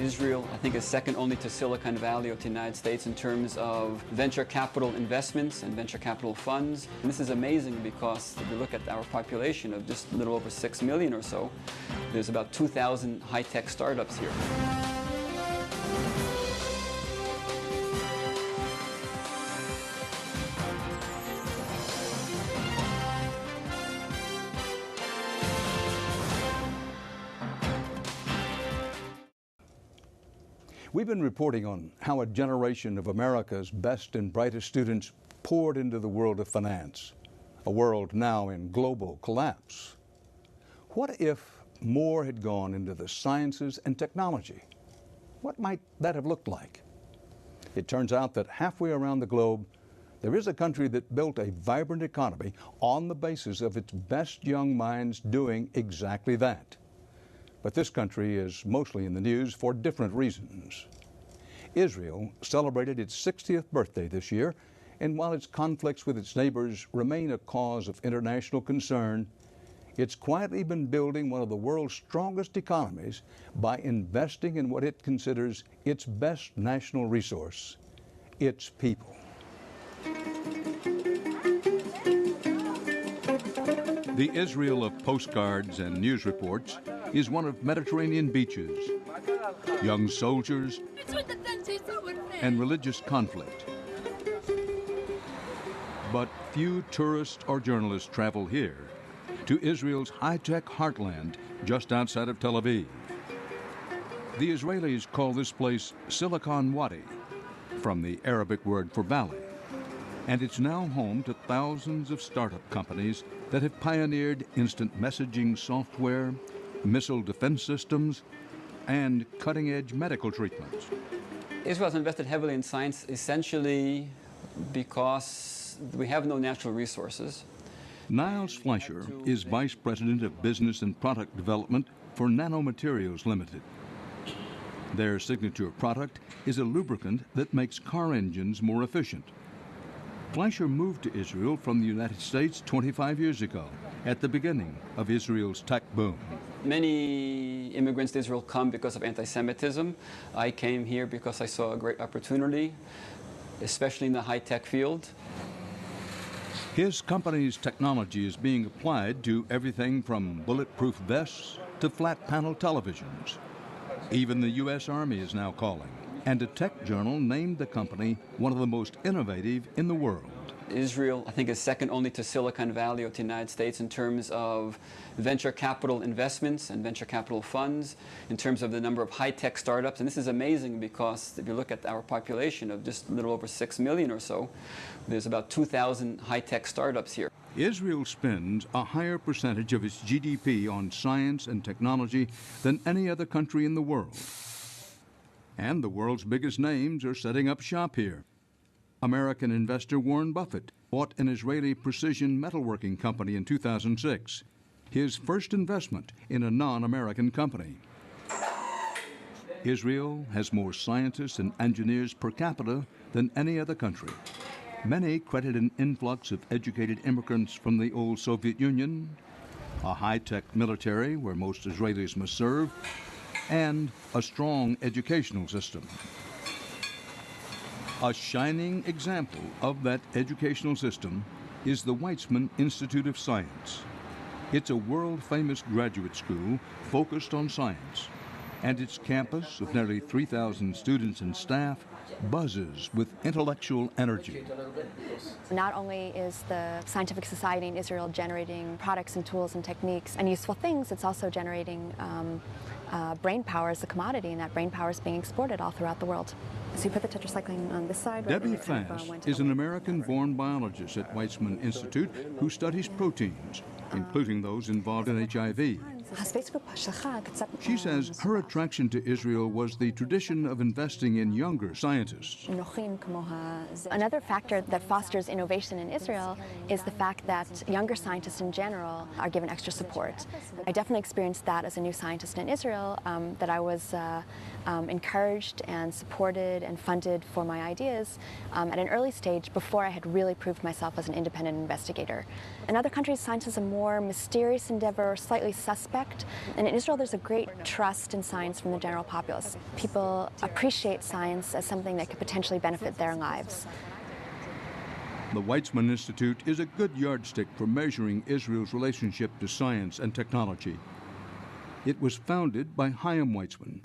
Israel, I think, is second only to Silicon Valley or to the United States in terms of venture capital investments and venture capital funds. And this is amazing because if you look at our population of just a little over 6 million or so, there's about 2,000 high-tech startups here. We've been reporting on how a generation of America's best and brightest students poured into the world of finance, a world now in global collapse. What if more had gone into the sciences and technology? What might that have looked like? It turns out that halfway around the globe, there is a country that built a vibrant economy on the basis of its best young minds doing exactly that. But this country is mostly in the news for different reasons. Israel celebrated its 60th birthday this year, and while its conflicts with its neighbors remain a cause of international concern, it's quietly been building one of the world's strongest economies by investing in what it considers its best national resource, its people. The Israel of postcards and news reports is one of Mediterranean beaches, young soldiers, and religious conflict. But few tourists or journalists travel here to Israel's high-tech heartland just outside of Tel Aviv. The Israelis call this place Silicon Wadi, from the Arabic word for valley, and it's now home to thousands of startup companies that have pioneered instant messaging software, missile defense systems, and cutting-edge medical treatments. Israel has invested heavily in science essentially because we have no natural resources. Niles Fleischer is Vice President of Business and Product Development for Nanomaterials Limited. Their signature product is a lubricant that makes car engines more efficient. Fleischer moved to Israel from the United States 25 years ago, at the beginning of Israel's tech boom. Many immigrants to Israel come because of anti-Semitism. I came here because I saw a great opportunity, especially in the high-tech field. His company's technology is being applied to everything from bulletproof vests to flat-panel televisions. Even the U.S. Army is now calling, and a tech journal named the company one of the most innovative in the world. Israel, I think, is second only to Silicon Valley or to the United States in terms of venture capital investments and venture capital funds, in terms of the number of high-tech startups. And this is amazing because if you look at our population of just a little over 6 million or so, there's about 2,000 high-tech startups here. Israel spends a higher percentage of its GDP on science and technology than any other country in the world. And the world's biggest names are setting up shop here. American investor Warren Buffett bought an Israeli precision metalworking company in 2006, his first investment in a non-American company. Israel has more scientists and engineers per capita than any other country. Many credit an influx of educated immigrants from the old Soviet Union, a high-tech military where most Israelis must serve, and a strong educational system. A shining example of that educational system is the Weizmann Institute of Science. It's a world-famous graduate school focused on science, and its campus of nearly 3,000 students and staff buzzes with intellectual energy. Not only is the scientific society in Israel generating products and tools and techniques and useful things, it's also generating brain power as a commodity, and that brain power is being exported all throughout the world. So you put the tetracycline on this side. Debbie Fast is an American-born biologist at Weizmann Institute who studies proteins, including those involved in HIV. She says her attraction to Israel was the tradition of investing in younger scientists. Another factor that fosters innovation in Israel is the fact that younger scientists in general are given extra support. I definitely experienced that as a new scientist in Israel, that I was encouraged and supported and funded for my ideas at an early stage before I had really proved myself as an independent investigator. In other countries, science is a more mysterious endeavor, slightly suspect. aspect. And in Israel, there's a great trust in science from the general populace. People appreciate science as something that could potentially benefit their lives. The Weizmann Institute is a good yardstick for measuring Israel's relationship to science and technology. It was founded by Chaim Weizmann,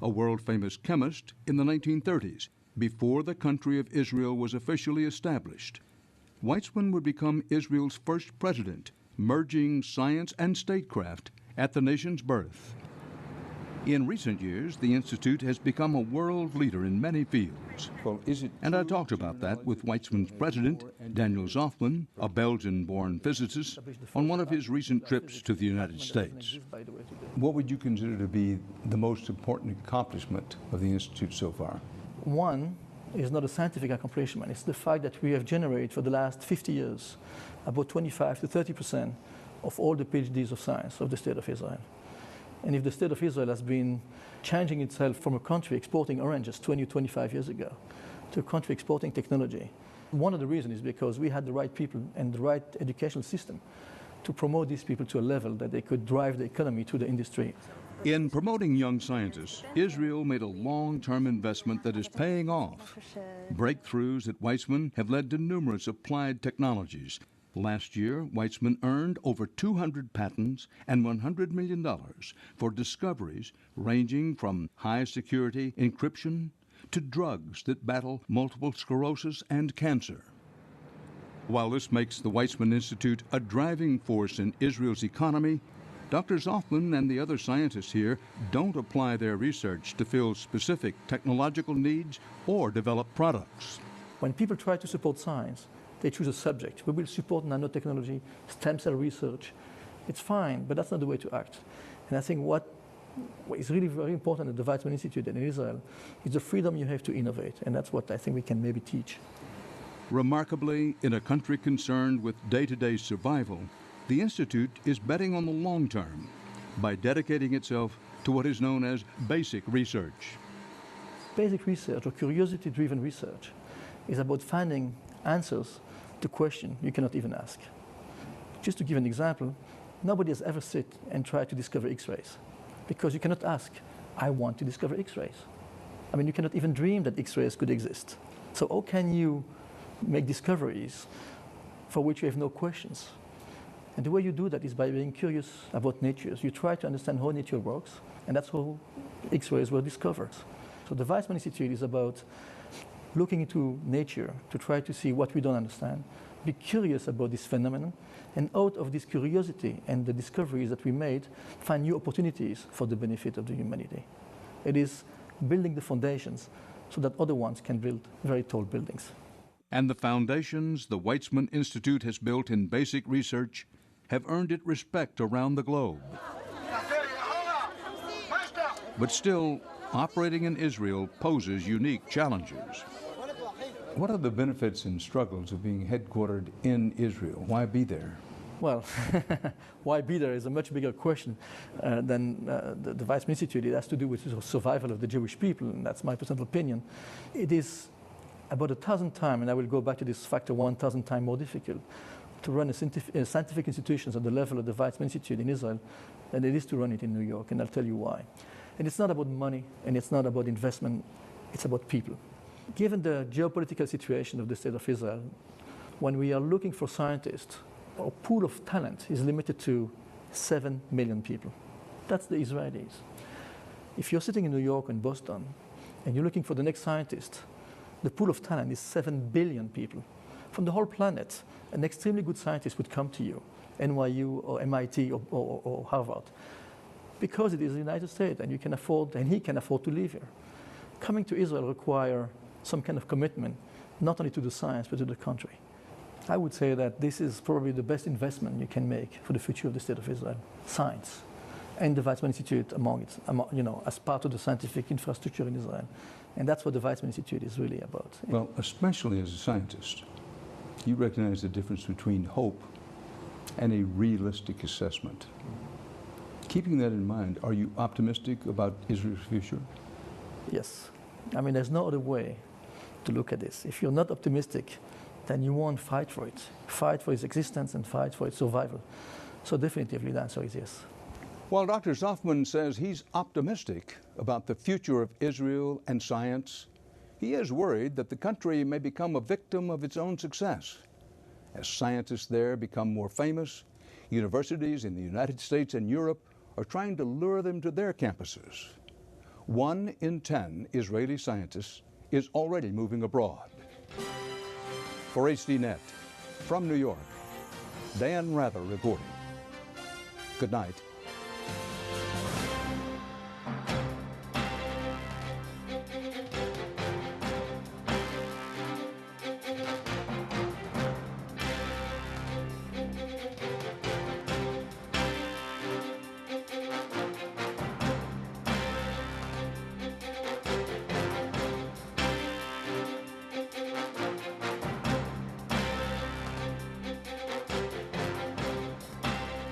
a world-famous chemist in the 1930s, before the country of Israel was officially established. Weizmann would become Israel's first president, merging science and statecraft at the nation's birth. In recent years, the Institute has become a world leader in many fields. And I talked about that with Weizmann's president, Daniel Zoffman, a Belgian-born physicist, on one of his recent trips to the United States. What would you consider to be the most important accomplishment of the Institute so far? One is not a scientific accomplishment. It's the fact that we have generated for the last 50 years about 25 to 30% of all the PhDs of science of the State of Israel. And if the State of Israel has been changing itself from a country exporting oranges 20, 25 years ago to a country exporting technology, one of the reasons is because we had the right people and the right educational system to promote these people to a level that they could drive the economy to the industry. In promoting young scientists, Israel made a long-term investment that is paying off. Breakthroughs at Weizmann have led to numerous applied technologies. Last year, Weizmann earned over 200 patents and $100 million for discoveries ranging from high-security encryption to drugs that battle multiple sclerosis and cancer. While this makes the Weizmann Institute a driving force in Israel's economy, Dr. Zoffman and the other scientists here don't apply their research to fill specific technological needs or develop products. When people try to support science, they choose a subject. We will support nanotechnology, stem cell research. It's fine, but that's not the way to act. And I think what is really very important at the Weizmann Institute and in Israel is the freedom you have to innovate, and that's what I think we can maybe teach. Remarkably, in a country concerned with day-to-day survival, the Institute is betting on the long term by dedicating itself to what is known as basic research. Basic research or curiosity-driven research is about finding answers to questions you cannot even ask. Just to give an example, nobody has ever sit and tried to discover X-rays because you cannot ask, I want to discover X-rays. I mean, you cannot even dream that X-rays could exist. So how can you make discoveries for which you have no questions? And the way you do that is by being curious about nature. You try to understand how nature works, and that's how X-rays were discovered. So the Weizmann Institute is about looking into nature to try to see what we don't understand, be curious about this phenomenon, and out of this curiosity and the discoveries that we made, find new opportunities for the benefit of the humanity. It is building the foundations so that other ones can build very tall buildings. And the foundations the Weizmann Institute has built in basic research have earned it respect around the globe. But still, operating in Israel poses unique challenges. What are the benefits and struggles of being headquartered in Israel? Why be there? Well, why be there is a much bigger question than the Weizmann Institute. It has to do with the survival of the Jewish people, and that's my personal opinion. It is about 1,000 times, and I will go back to this factor 1,000 times more difficult, to run a scientific institutions at the level of the Weizmann Institute in Israel than it is to run it in New York, and I'll tell you why. And it's not about money, and it's not about investment, it's about people. Given the geopolitical situation of the State of Israel, when we are looking for scientists, our pool of talent is limited to 7 million people. That's the Israelis. If you're sitting in New York and Boston, and you're looking for the next scientist, the pool of talent is 7 billion people. From the whole planet, an extremely good scientist would come to you, NYU or MIT or Harvard, because it is the United States and you can afford, and he can afford to live here. Coming to Israel requires some kind of commitment, not only to the science, but to the country. I would say that this is probably the best investment you can make for the future of the State of Israel, science, and the Weizmann Institute as part of the scientific infrastructure in Israel. And that's what the Weizmann Institute is really about. Well, especially as a scientist, you recognize the difference between hope and a realistic assessment. Keeping that in mind, are you optimistic about Israel's future? Yes. I mean, there's no other way to look at this. If you're not optimistic, then you won't fight for it. Fight for its existence and fight for its survival. So definitively the answer is yes. While Dr. Zofman says he's optimistic about the future of Israel and science, he is worried that the country may become a victim of its own success. As scientists there become more famous, universities in the United States and Europe are trying to lure them to their campuses. 1 in 10 Israeli scientists is already moving abroad. For HDNet, from New York, Dan Rather reporting. Good night.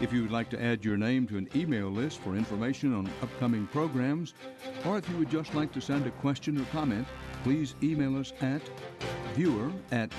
If you would like to add your name to an email list for information on upcoming programs, or if you would just like to send a question or comment, please email us at viewer@hd.net.